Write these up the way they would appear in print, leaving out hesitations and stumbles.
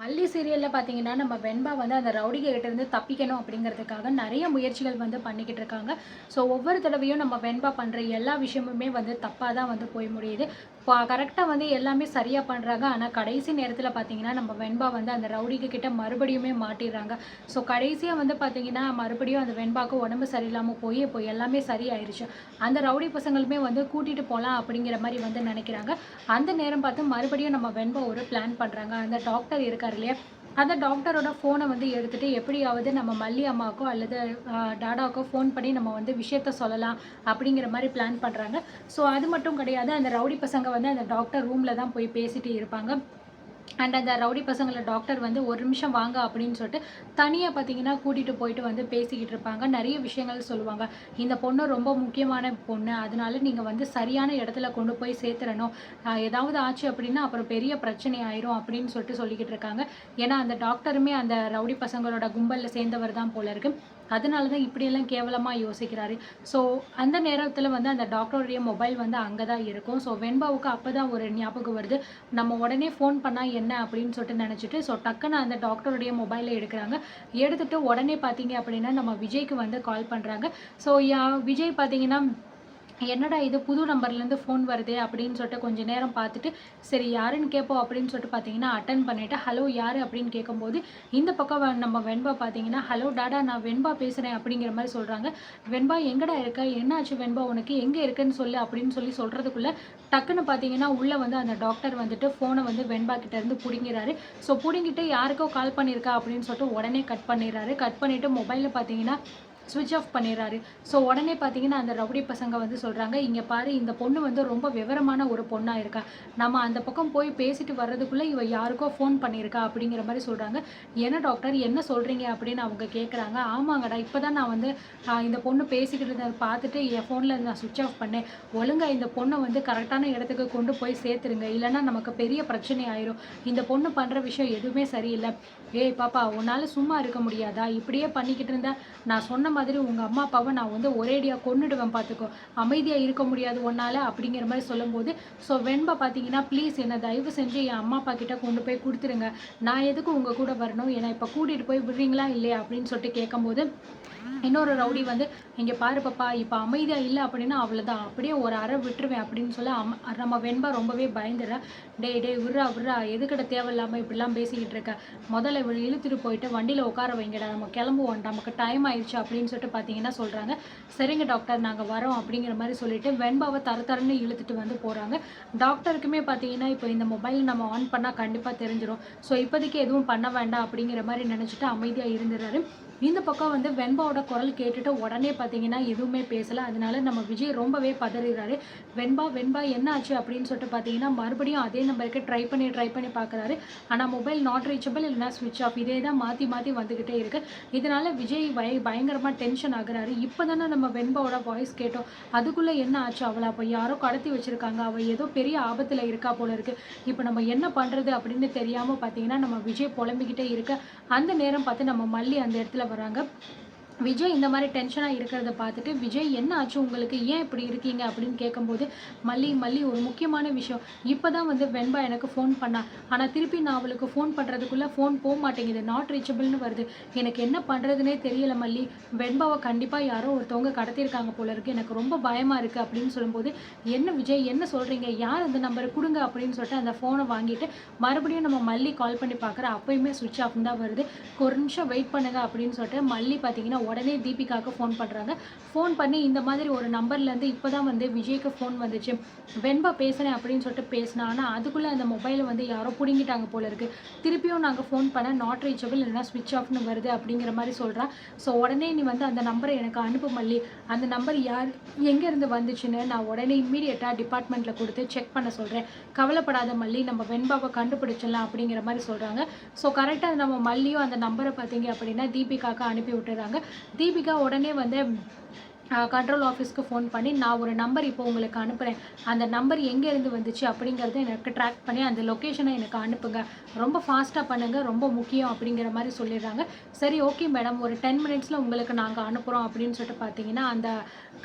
அல்லி சீரியல்ல பார்த்தீங்கன்னா, நம்ம வெண்பா வந்து அந்த ரவுடிக கிட்டேருந்து தப்பிக்கணும் அப்படிங்கிறதுக்காக நெறைய முயற்சிகள் வந்து பண்ணிக்கிட்டு இருக்காங்க. ஸோ ஒவ்வொரு தடவையும் நம்ம வெண்பா பண்ற எல்லா விஷயமுமே வந்து தப்பா தான் வந்து போய் முடியுது. கரெக்ட்டா வந்து எல்லாமே சரியா பண்றாங்க. ஆனா கடைசி நேரத்தில பார்த்தீங்கன்னா, நம்ம வெண்பா வந்து அந்த ரவுடிக கிட்ட மறுபடியுமே மாட்டிர்றாங்க. ஸோ கடைசியா வந்து பார்த்தீங்கன்னா, மறுபடியும் அந்த வெண்பாக்கு உடம்பு சரியில்லாம போய், இப்போ எல்லாமே சரியாயிருச்சு. அந்த ரவுடி பசங்களுமே வந்து கூட்டிட்டு போலாம் அப்படிங்கிற மாரி வந்து நெனைக்கிறாங்க. அந்த நேரம் பார்த்து மறுபடியும் நம்ம வெண்பா ஒரு பிளான் பண்றாங்க. அந்த டாக்டர் இருக்காரு இல்லையா? அந்த டாக்டரோட ஃபோன வந்து எடுத்துட்டு எப்படியாவது நம்ம மல்லி அம்மாவுக்கோ அல்லது டாடாவுக்கோ ஃபோன் பண்ணி நம்ம வந்து விஷயத்த சொல்லலாம் அப்படிங்கிற மாரி பிளான் பண்றாங்க. ஸோ அது மட்டும் கிடையாது. அந்த ரவுடி பசங்க வந்து அந்த டாக்டர் ரூம்ல தான் போய் பேசிட்டு இருப்பாங்க. அண்ட் அந்த ரவுடி பசங்கள டாக்டர் வந்து ஒரு நிமிஷம் வாங்க அப்படின்னு சொல்லிட்டு தனியா பார்த்தீங்கன்னா கூட்டிட்டு போயிட்டு வந்து பேசிக்கிட்டு இருப்பாங்க. நெறைய விஷயங்கள் சொல்லுவாங்க. இந்த பொண்ணு ரொம்ப முக்கியமான பொண்ணு. அதனால நீங்க வந்து சரியான இடத்துல கொண்டு போய் சேர்த்துறணும். ஏதாவது ஆச்சு அப்படின்னா அப்புறம் பெரிய பிரச்சனை ஆயிரும் அப்படின்னு சொல்லிட்டு சொல்லிக்கிட்டு இருக்காங்க. ஏன்னா அந்த டாக்டருமே அந்த ரவுடி பசங்களோட கும்பல்ல சேர்ந்தவர் தான் போல இருக்கு. அதனால தான் இப்படியெல்லாம் கேவலமா யோசிக்கிறாரு. ஸோ அந்த நேரத்தில வந்து அந்த டாக்டருடைய மொபைல் வந்து அங்க தான் இருக்கும். ஸோ வெண்பாவுக்கு அப்பதான் ஒரு ஞாபகம் வருது. நம்ம உடனே ஃபோன் பண்ணா என்ன அப்படின்னு சொல்லிட்டு நினச்சிட்டு, ஸோ டக்குன்னு அந்த டாக்டருடைய மொபைல எடுக்குறாங்க. எடுத்துட்டு உடனே பார்த்தீங்க அப்படின்னா, நம்ம விஜய்க்கு வந்து கால் பண்றாங்க. ஸோ விஜய் பார்த்தீங்கன்னா, என்னடா இது புது நம்பர்லேருந்து ஃபோன் வருதே அப்படின்னு சொல்லிட்டு கொஞ்ச நேரம் பார்த்துட்டு, சரி யாருன்னு கேட்போம் அப்படின்னு சொல்லிட்டு பார்த்தீங்கன்னா, அட்டெண்ட் பண்ணிட்டு, ஹலோ யாரு அப்படின்னு கேட்கும்போது, இந்த பக்கம் நம்ம வெண்பா பார்த்தீங்கன்னா, ஹலோ டாடா நான் வெண்பா பேசுறேன் அப்படிங்கிற மாரி சொல்றாங்க. வெண்பா எங்கடா இருக்க? என்னாச்சு வெண்பா உனக்கு? எங்க இருக்கன்னு சொல்லு அப்படின்னு சொல்லி சொல்றதுக்குள்ள, டக்குன்னு பார்த்தீங்கன்னா, உள்ள வந்து அந்த டாக்டர் வந்துட்டு ஃபோன வந்து வெண்பா கிட்ட இருந்து புடுங்கிறாரு. ஸோ புடுங்கிட்டு யாருக்கோ கால் பண்ணியிருக்கா அப்படின்னு சொல்லிட்டு உடனே கட் பண்ணிடுறாரு. கட் பண்ணிட்டு மொபைல்ல பார்த்தீங்கன்னா, ஸ்விட்ச் ஆஃப் பண்ணிடுறாரு. ஸோ உடனே பார்த்தீங்கன்னா, அந்த ரவுடி பசங்க வந்து சொல்றாங்க, "இங்க பாரு இந்த பொண்ணு வந்து ரொம்ப விவரமான ஒரு பொண்ணா இருக்கா. நம்ம அந்த பக்கம் போய் பேசிட்டு வர்றதுக்குள்ள இவ யாருக்கோ ஃபோன் பண்ணியிருக்கா." அப்படிங்கிற மாரி சொல்றாங்க. "என்ன டாக்டர் என்ன சொல்றீங்க?" அப்படின்னு அவங்க கேட்குறாங்க. "ஆமாங்கடா இப்பதான் நான் வந்து இந்த பொண்ணு பேசிக்கிட்டு இருந்தத பார்த்துட்டு என் ஃபோன்ல நான் ஸ்விட்ச் ஆஃப் பண்ணேன். ஒழுங்கா இந்த பொண்ண வந்து கரெக்டான இடத்துக்கு கொண்டு போய் சேர்த்துருங்க. இல்லன்னா நமக்கு பெரிய பிரச்சனை ஆயிரும். இந்த பொண்ணு பண்ற விஷயம் எதுவுமே சரியில்ல. ஏய் பாப்பா உன்னால சும்மா இருக்க முடியாதா? இப்படியே பண்ணிக்கிட்டு இருந்தா நான் சொன்ன மாதிரி உங்க அம்மா அப்பாவை நான் வந்து ஒரேடியா கொன்னுடுவேன் பார்த்துக்கோ. அமைதியா இருக்க முடியாது உன்னால." அப்படிங்கிற மாரி சொல்லும்போது, ஸோ வெண்பா பார்த்தீங்கன்னா, "ப்ளீஸ் என்ன தயவு செஞ்சு என் அம்மா அப்பா கிட்ட கொண்டு போய் குடுத்துருங்க. நான் எதுக்கு உங்க கூட வரணும்? என்னை இப்ப கூட்டிட்டு போய் விடுறீங்களா இல்லையா?" அப்படின்னு சொல்லிட்டு கேட்கும்போது, இன்னொரு ரவுடி வந்து, "இங்க பாரு பாப்பா, இப்ப அமைதியா இல்ல அப்படின்னா அவ்வளோதான். அப்படியே ஒரு அறை விட்டுருவேன்." அப்படின்னு சொல்ல நம்ம வெண்பா ரொம்பவே பயந்துடுறா. "டேய் டேய் விட்றா விட்றா. எதுக்குடா தேவையில்லாம இப்படிலாம் பேசிக்கிட்டு இருக்க? முதல்ல இவள இழுத்துட்டு போயிட்டு வண்டியில உட்கார வைங்கடா. நம்ம கிளம்புவோம். நமக்கு டைம் ஆயிடுச்சு." அப்படின்னு சொல்லிட்டு பார்த்தீங்கன்னா சொல்றாங்க. "சரிங்க டாக்டர் நாங்க வரோம்." அப்படிங்கிற மாரி சொல்லிட்டு வெண்பாவ தர தரன்னு இழுத்துட்டு வந்து போறாங்க. டாக்டருக்குமே பார்த்தீங்கன்னா, இப்போ இந்த மொபைல் நம்ம ஆன் பண்ணா கண்டிப்பா தெரிஞ்சிரும். ஸோ இப்போதைக்கு எதுவும் பண்ண வேண்டாம் அப்படிங்கிற மாரி நினைச்சுட்டு அமைதியா இருந்துறாரு. இந்த பக்கம் வந்து வெண்பாவோட குரல் கேட்டுட்டு உடனே பார்த்தீங்கன்னா, எதுவுமே பேசல. அதனால நம்ம விஜய் ரொம்பவே பதறிறாரு. "வெண்பா, வெண்பா என்ன ஆச்சு?" அப்படின்னு சொல்லிட்டு பார்த்தீங்கன்னா, மறுபடியும் அதே நம்பருக்கு ட்ரை பண்ணி பார்க்குறாரு. ஆனா மொபைல் நாட் ரீச்சபிள் இல்லைனா ஸ்விட்ச் ஆஃப் இதே தான் மாத்தி மாத்தி வந்துகிட்டே இருக்கு. இதனால விஜய் பயங்கரமா டென்ஷன் ஆகுறாரு. "இப்ப தானே நம்ம வெண்பாவோட வாய்ஸ் கேட்டோம். அதுக்குள்ள என்ன ஆச்சு? அவள அப்ப யாரோ கடத்தி வச்சிருக்காங்க. அவ ஏதோ பெரிய ஆபத்துல இருக்கா போல இருக்கு. இப்ப நம்ம என்ன பண்றது?" அப்படின்னு தெரியாம பார்த்தீங்கன்னா, நம்ம விஜய் புலம்பிக்கிட்டே இருக்க, அந்த நேரம் பார்த்து நம்ம மல்லி அந்த இடத்துல வராங்க. விஜய் இந்த மாரி டென்ஷனா இருக்கிறத பார்த்துட்டு, "விஜய் என்ன ஆச்சு உங்களுக்கு? ஏன் இப்படி இருக்கீங்க?" அப்படின்னு கேட்கும்போது, "மல்லி, மல்லி ஒரு முக்கியமான விஷயம். இப்ப தான் வந்து வெண்பா எனக்கு ஃபோன் பண்ணா. ஆனா திருப்பி நான் அவளுக்கு ஃபோன் பண்றதுக்குள்ள ஃபோன் மாட்டேங்குது. நாட் ரீச்சபிள்னு வருது. எனக்கு என்ன பண்றதுன்னே தெரியல மல்லி. வெண்பாவ கண்டிப்பா யாரோ ஒருத்தவங்க கடத்தியிருக்காங்க போல இருக்கு. எனக்கு ரொம்ப பயமா இருக்கு." அப்படின்னு சொல்லும்போது, "என்ன விஜய் என்ன சொல்றீங்க? யார் அந்த நம்பர குடுங்க." அப்படின்னு சொல்லிட்டு அந்த ஃபோன வாங்கிட்டு, மறுபடியும் நம்ம மல்லி கால் பண்ணி பார்க்குறா. அப்பயுமே ஸ்விட்ச் ஆஃப் தான் வருது. "ஒரு நிமிஷம் வெயிட் பண்ணுங்க." அப்படின்னு சொல்லிட்டு மல்லி பார்த்தீங்கன்னா, உடனே தீபிகாவுக்கு ஃபோன் பண்றாங்க. ஃபோன் பண்ணி இந்த மாதிரி ஒரு நம்பர்லேருந்து இப்ப தான் வந்து விஜய்க்கு ஃபோன் வந்துச்சு. வெண்பா பேசுறேன் அப்படின்னு சொல்லிட்டு பேசினா. ஆனா அதுக்குள்ள அந்த மொபைல வந்து யாரோ புடுங்கிட்டாங்க போல இருக்கு. திருப்பியும் நாங்க ஃபோன் பண்ணா நாட் ரீச்சபிள் இல்லைனா ஸ்விட்ச் ஆஃப்னு வருது அப்படிங்கிற மாரி சொல்றா. ஸோ உடனே நீ வந்து அந்த நம்பர எனக்கு அனுப்பு மல்லி. அந்த நம்பர் யார் எங்கேருந்து வந்துச்சுன்னு நான் உடனே இம்மீடியட்டா டிபார்ட்மெண்ட்ல குடுத்து செக் பண்ண சொல்றேன். கவலைப்படாத மல்லி நம்ம வெண்பாவ கண்டுபிடிச்சிடலாம் அப்படிங்கிற மாரி சொல்றாங்க. ஸோ கரெக்ட்டா நம்ம மல்லியும் அந்த நம்பர பார்த்தீங்க அப்படின்னா தீபிகாவுக்கு அனுப்பி விட்டுறாங்க. தீபிகா உடனே வந்து கண்ட்ரோல் ஆஃபீஸ்க்கு ஃபோன் பண்ணி, நான் ஒரு நம்பர் இப்போ உங்களுக்கு அனுப்புறேன். அந்த நம்பர் எங்கேருந்து வந்துச்சு அப்படிங்கிறத எனக்கு ட்ராக் பண்ணி அந்த லொக்கேஷனை எனக்கு அனுப்புங்க. ரொம்ப ஃபாஸ்ட்டா பண்ணுங்க. ரொம்ப முக்கியம் அப்படிங்கிற மாரி சொல்லிடுறாங்க. சரி ஓகே மேடம். ஒரு 10 மினிட்ஸ்ல உங்களுக்கு நாங்க அனுப்புறோம் அப்படின்னு சொல்லிட்டு பார்த்தீங்கன்னா, அந்த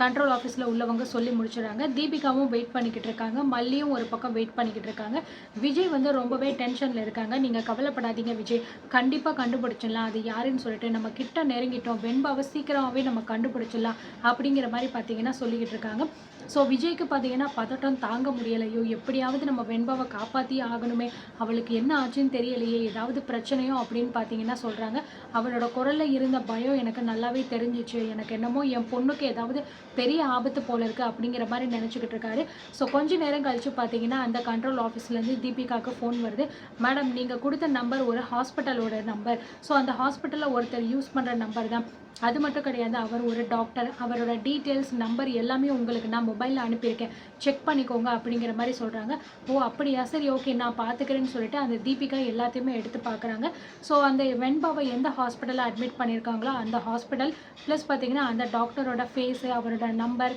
கண்ட்ரோல் ஆஃபீஸ்ல உள்ளவங்க சொல்லி முடிச்சுடுறாங்க. தீபிகாவும் வெயிட் பண்ணிக்கிட்டு இருக்காங்க. மல்லியும் ஒரு பக்கம் வெயிட் பண்ணிக்கிட்டு இருக்காங்க. விஜய் வந்து ரொம்பவே டென்ஷன்ல இருக்காங்க. நீங்க கவலைப்படாதீங்க விஜய். கண்டிப்பா கண்டுபிடிச்சிடலாம். அது யாருன்னு சொல்லிட்டு நம்ம கிட்ட நெருங்கிட்டோம். வெண்பாவ சீக்கிரமாவே நம்ம கண்டுபிடிச்சிடலாம். அப்படிங்கிற மாதிரி பார்த்தீங்கன்னா சொல்லிக்கிட்டு இருக்காங்க. ஸோ விஜய்க்கு பார்த்தீங்கன்னா பதட்டம் தாங்க முடியலையோ, எப்படியாவது நம்ம வெண்பாவை காப்பாற்றியே ஆகணுமே, அவளுக்கு என்ன ஆச்சுன்னு தெரியலையே, ஏதாவது பிரச்சனையோ அப்படின்னு பார்த்தீங்கன்னா சொல்கிறாங்க. அவளோட குரலில் இருந்த பயம் எனக்கு நல்லாவே தெரிஞ்சிச்சு. எனக்கு என்னமோ என் பொண்ணுக்கு ஏதாவது பெரிய ஆபத்து போல இருக்குது அப்படிங்கிற மாதிரி நினச்சிக்கிட்டு இருக்காரு. ஸோ கொஞ்ச நேரம் கழித்து பார்த்தீங்கன்னா அந்த கண்ட்ரோல் ஆஃபீஸ்லேருந்து தீபிகாவுக்கு ஃபோன் வருது. மேடம் நீங்கள் கொடுத்த நம்பர் ஒரு ஹாஸ்பிட்டலோட நம்பர். ஸோ அந்த ஹாஸ்பிட்டலில் ஒருத்தர் யூஸ் பண்ணுற நம்பர் தான். அது மட்டும் கிடையாது, அவர் ஒரு டாக்டர். அவரோட டீட்டெயில்ஸ் நம்பர் எல்லாமே உங்களுக்கு நான் மொபைலில் அனுப்பியிருக்கேன். செக் பண்ணிக்கோங்க அப்படிங்கிற மாதிரி சொல்கிறாங்க. ஓ அப்படியா, சரி ஓகே நான் பார்த்துக்கிறேன்னு சொல்லிட்டு அந்த தீபிகா எல்லாத்தையுமே எடுத்து பார்க்குறாங்க. ஸோ அந்த வெண்பாவை எந்த ஹாஸ்பிட்டலில் அட்மிட் பண்ணியிருக்காங்களோ அந்த ஹாஸ்பிட்டல் ப்ளஸ் பார்த்திங்கன்னா அந்த டாக்டரோட ஃபேஸு, அவரோட நம்பர்,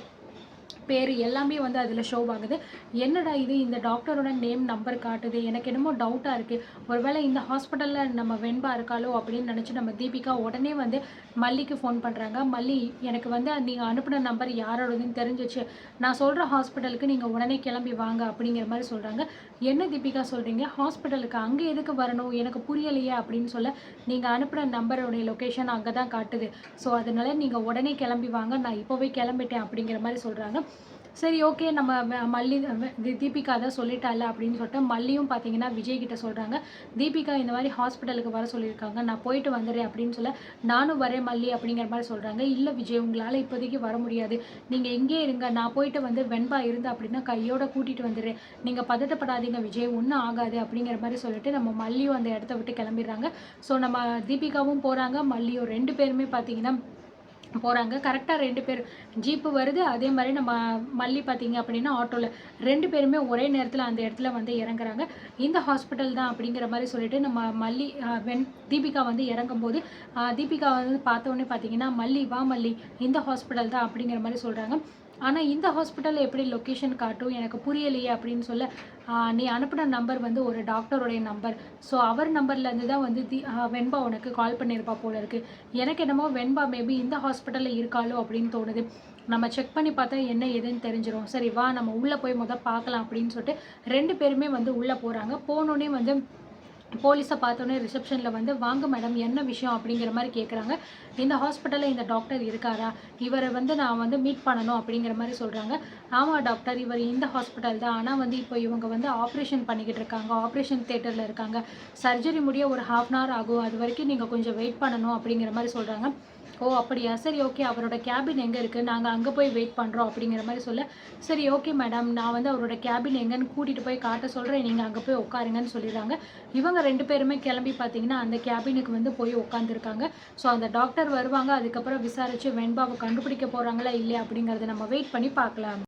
பேர் எல்லாமே வந்து அதில் ஷோ ஆகுது. என்னடா இது, இந்த டாக்டரோட நேம் நம்பர் காட்டுது, எனக்கு என்னமோ டவுட்டாக இருக்குது. ஒருவேளை இந்த ஹாஸ்பிட்டலில் நம்ம வெண்பா இருக்காளோ அப்படின்னு நினச்சி நம்ம தீபிகா உடனே வந்து மல்லிக்கு ஃபோன் பண்ணுறாங்க. மல்லி, எனக்கு வந்து நீங்கள் அனுப்பின நம்பர் யாரோடதுன்னு தெரிஞ்சிச்சு. நான் சொல்கிற ஹாஸ்பிட்டலுக்கு நீங்கள் உடனே கிளம்பி வாங்க அப்படிங்கிற மாதிரி சொல்கிறாங்க. என்ன தீபிகா சொல்கிறீங்க, ஹாஸ்பிட்டலுக்கு அங்கே எதுக்கு வரணும், எனக்கு புரியலையே அப்படின்னு சொல்ல, நீங்கள் அனுப்பின நம்பருடைய லொக்கேஷன் அங்கே தான் காட்டுது. ஸோ அதனால நீங்கள் உடனே கிளம்பி வாங்க, நான் இப்போவே கிளம்பிட்டேன் அப்படிங்கிற மாதிரி சொல்கிறாங்க. சரி ஓகே நம்ம மல்லி தீபிகா தான் சொல்லிட்டால அப்படின்னு சொல்லிட்டு மல்லியும் பார்த்தீங்கன்னா விஜய் கிட்ட சொல்கிறாங்க. தீபிகா இந்த மாதிரி ஹாஸ்பிட்டலுக்கு வர சொல்லியிருக்காங்க, நான் போயிட்டு வந்துடுறேன் அப்படின்னு சொல்ல, நானும் வரேன் மல்லி அப்படிங்கிற மாதிரி சொல்கிறாங்க. இல்லை விஜய், உங்களால் இப்போதைக்கு வர முடியாது, நீங்கள் எங்கே இருங்க, நான் போயிட்டு வந்து வெண்பா இருந்தா அப்படின்னா கையோட கூட்டிகிட்டு வந்துடுறேன், நீங்கள் பதட்டப்படாதீங்க விஜய், ஒன்றும் ஆகாது அப்படிங்கிற மாதிரி சொல்லிட்டு நம்ம மல்லியும் அந்த இடத்த விட்டு கிளம்பிடுறாங்க. ஸோ நம்ம தீபிகாவும் போகிறாங்க, மல்லியும் 2 பேருமே பார்த்தீங்கன்னா போகிறாங்க. கரெக்டாக 2 பேர் ஜீப்பு வருது. அதே மாதிரி நம்ம மல்லி பார்த்தீங்க அப்படின்னா ஆட்டோவில் 2 பேருமே ஒரே நேரத்தில் அந்த இடத்துல வந்து இறங்குறாங்க. இந்த ஹாஸ்பிட்டல் தான் அப்படிங்கிற மாதிரி சொல்லிட்டு நம்ம மல்லி தீபிகா வந்து இறங்கும்போது தீபிகா வந்து பார்த்தோன்னே பார்த்தீங்கன்னா, மல்லி வா மல்லி, இந்த ஹாஸ்பிட்டல் தான் அப்படிங்கிற மாதிரி சொல்கிறாங்க. ஆனால் இந்த ஹாஸ்பிட்டலில் எப்படி லொக்கேஷன் காட்டும், எனக்கு புரியலையே அப்படின்னு சொல்ல, நீ அனுப்பின நம்பர் வந்து ஒரு டாக்டருடைய நம்பர். ஸோ அவர் நம்பர்லேருந்து தான் வந்து வெண்பா உனக்கு கால் பண்ணியிருப்பா போல இருக்குது. எனக்கு என்னமோ வெண்பா மேபி இந்த ஹாஸ்பிட்டலில் இருக்காளோ அப்படின்னு தோணுது. நம்ம செக் பண்ணி பார்த்தா என்ன ஏதுன்னு தெரிஞ்சிடும். சரி வா நம்ம உள்ளே போய் பார்க்கலாம் அப்படின்னு சொல்லிட்டு 2 பேருமே வந்து உள்ளே போகிறாங்க. போனோடனே வந்து போலீஸை பார்த்தோன்னே ரிசப்ஷனில் வந்து வாங்க மேடம் என்ன விஷயம் அப்படிங்கிற மாதிரி கேட்குறாங்க. இந்த ஹாஸ்பிட்டலில் இந்த டாக்டர் இருக்காரா, இவரை வந்து நான் வந்து மீட் பண்ணணும் அப்படிங்கிற மாதிரி சொல்கிறாங்க. ஆமாம் டாக்டர், இவர் இந்த ஹாஸ்பிட்டல் தான். ஆனால் வந்து இப்போ இவங்க வந்து ஆப்ரேஷன் பண்ணிக்கிட்டு இருக்காங்க, ஆப்ரேஷன் தேட்டரில் இருக்காங்க. சர்ஜரி முடிய ஒரு 1/2 hour ஆகும், அது வரைக்கும் நீங்கள் கொஞ்சம் வெயிட் பண்ணணும் அப்படிங்கிற மாதிரி சொல்கிறாங்க. ஓ அப்படியா, சரி ஓகே, அவரோட கேபின் எங்கே இருக்குது, நாங்கள் அங்கே போய் வெயிட் பண்ணுறோம் அப்படிங்கிற மாதிரி சொல்ல, சரி ஓகே மேடம், நான் வந்து அவரோட கேபின் எங்கேன்னு கூட்டிகிட்டு போய் காட்ட சொல்கிறேன், நீங்கள் அங்கே போய் உட்காருங்கன்னு சொல்லிடுறாங்க. இவங்க 2 பேருமே கிளம்பி பார்த்தீங்கன்னா அந்த கேபினுக்கு வந்து போய் உட்காந்துருக்காங்க. ஸோ அந்த டாக்டர் வருவாங்க, அதுக்கப்புறம் விசாரித்து வெண்பாவை கண்டுபிடிக்க போகிறாங்களா இல்லையா அப்படிங்கிறத நம்ம வெயிட் பண்ணி பார்க்கலாம்.